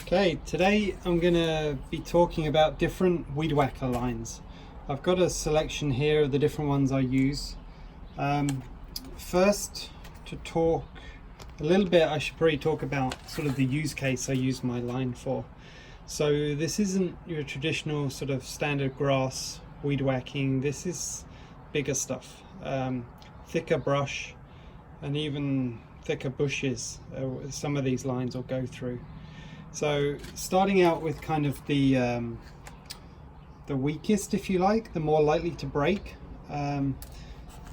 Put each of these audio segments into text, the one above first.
Okay, today I'm going to be talking about different weed whacker lines. I've got a selection here of the different ones I use. First, to talk a little bit, I should probably talk about sort of the use case I use my line for. So this isn't your traditional sort of standard grass weed whacking. This is bigger stuff, thicker brush and even thicker bushes. Some of these lines will go through. So starting out with kind of the weakest, if you like, the more likely to break,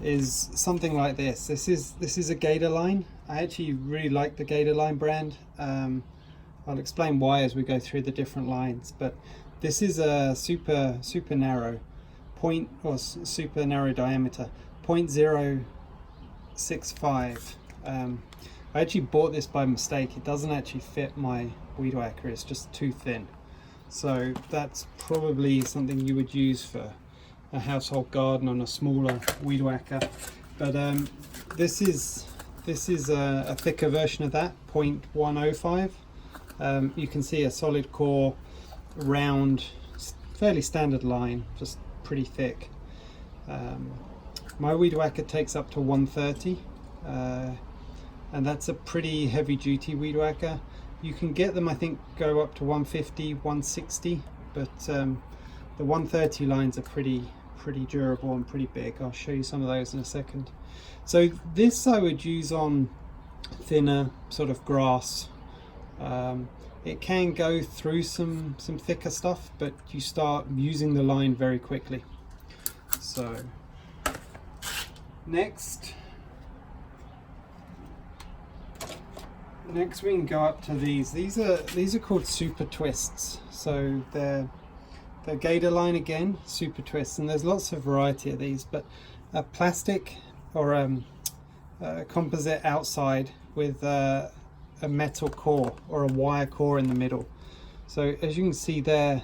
is something like this. This is a gatorline. I actually really like the gatorline brand. I'll explain why as we go through the different lines, but this is a super narrow super narrow diameter, 0.065. I actually bought this by mistake. It doesn't actually fit my weed whacker, it's just too thin. So that's probably something you would use for a household garden on a smaller weed whacker. But this is a thicker version of that, 0.105. You can see a solid core, round, fairly standard line, just pretty thick. My weed whacker takes up to 130. And that's a pretty heavy duty weed whacker. You can get them, I think, go up to 150, 160, but the 130 lines are pretty durable and pretty big. I'll show you some of those in a second. So this I would use on thinner sort of grass. It can go through some thicker stuff, but you start using the line very quickly. So next we can go up to these. These are called super twists. So they're gatorline again, super twists, and there's lots of variety of these. But a plastic or a composite outside with a metal core or a wire core in the middle. So as you can see there,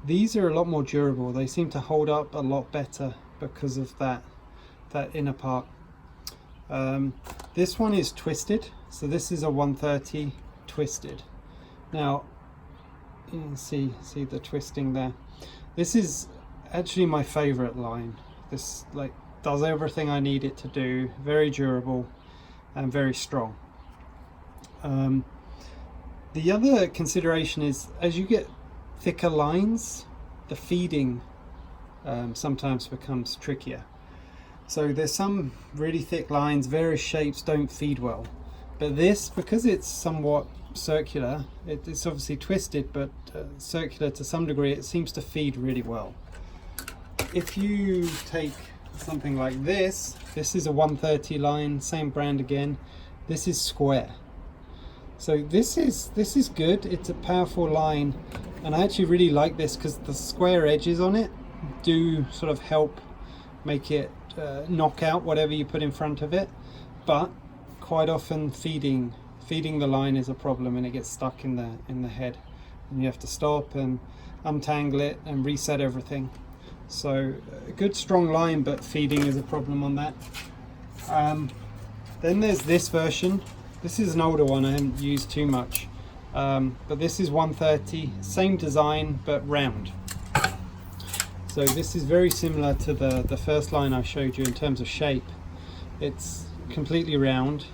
these are a lot more durable. They seem to hold up a lot better because of that inner part. This one is twisted, so this is a 130 twisted. Now you can see the twisting there. This is actually my favorite line. This like does everything I need it to do, very durable and very strong. The other consideration is, as you get thicker lines, the feeding sometimes becomes trickier. So there's some really thick lines, various shapes don't feed well. But this, because it's somewhat circular, it's obviously twisted, but circular to some degree, it seems to feed really well. If you take something like this is a 130 line, same brand again. This is square. So this is good. It's a powerful line, and I actually really like this because the square edges on it do sort of help make it knock out whatever you put in front of it. But quite often feeding the line is a problem, and it gets stuck in the head, and you have to stop and untangle it and reset everything. So a good strong line, but feeding is a problem on that. Then there's this version. This is an older one I haven't used too much, but this is 130, same design but round. So this is very similar to the first line I showed you in terms of shape. It's completely round.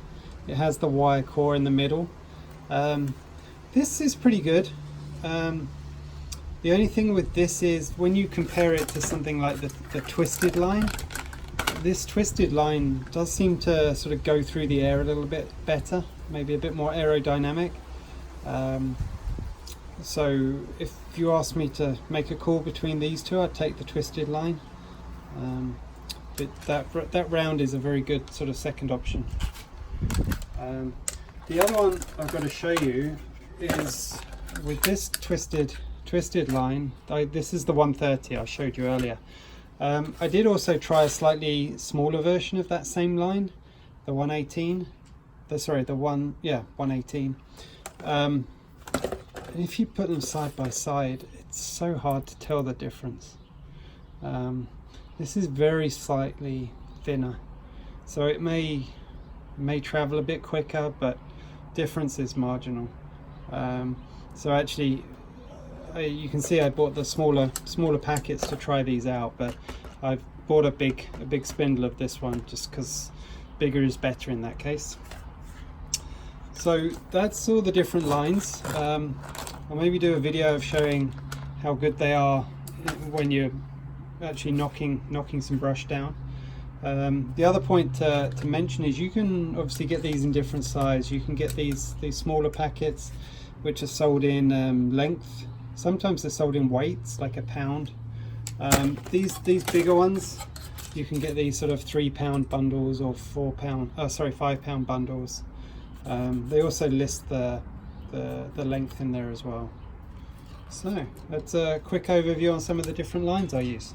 It has the wire core in the middle. This is pretty good. The only thing with this is when you compare it to something like the twisted line, this twisted line does seem to sort of go through the air a little bit better, maybe a bit more aerodynamic. So if you ask me to make a call between these two, I'd take the twisted line. But that round is a very good sort of second option. The other one I've got to show you is with this twisted line. This is the 130 I showed you earlier. I did also try a slightly smaller version of that same line, the 118. 118. And if you put them side by side, it's so hard to tell the difference. This is very slightly thinner, so it may travel a bit quicker, but difference is marginal. So actually, you can see I bought the smaller packets to try these out, but I've bought a big spindle of this one just because bigger is better in that case. So that's all the different lines. I'll maybe do a video of showing how good they are when you're actually knocking some brush down. The other point to mention is you can obviously get these in different size. You can get these smaller packets which are sold in length. Sometimes they're sold in weights, like a pound. These bigger ones, you can get these sort of 3-pound bundles or 5-pound bundles. They also list the length in there as well. So that's a quick overview on some of the different lines I use.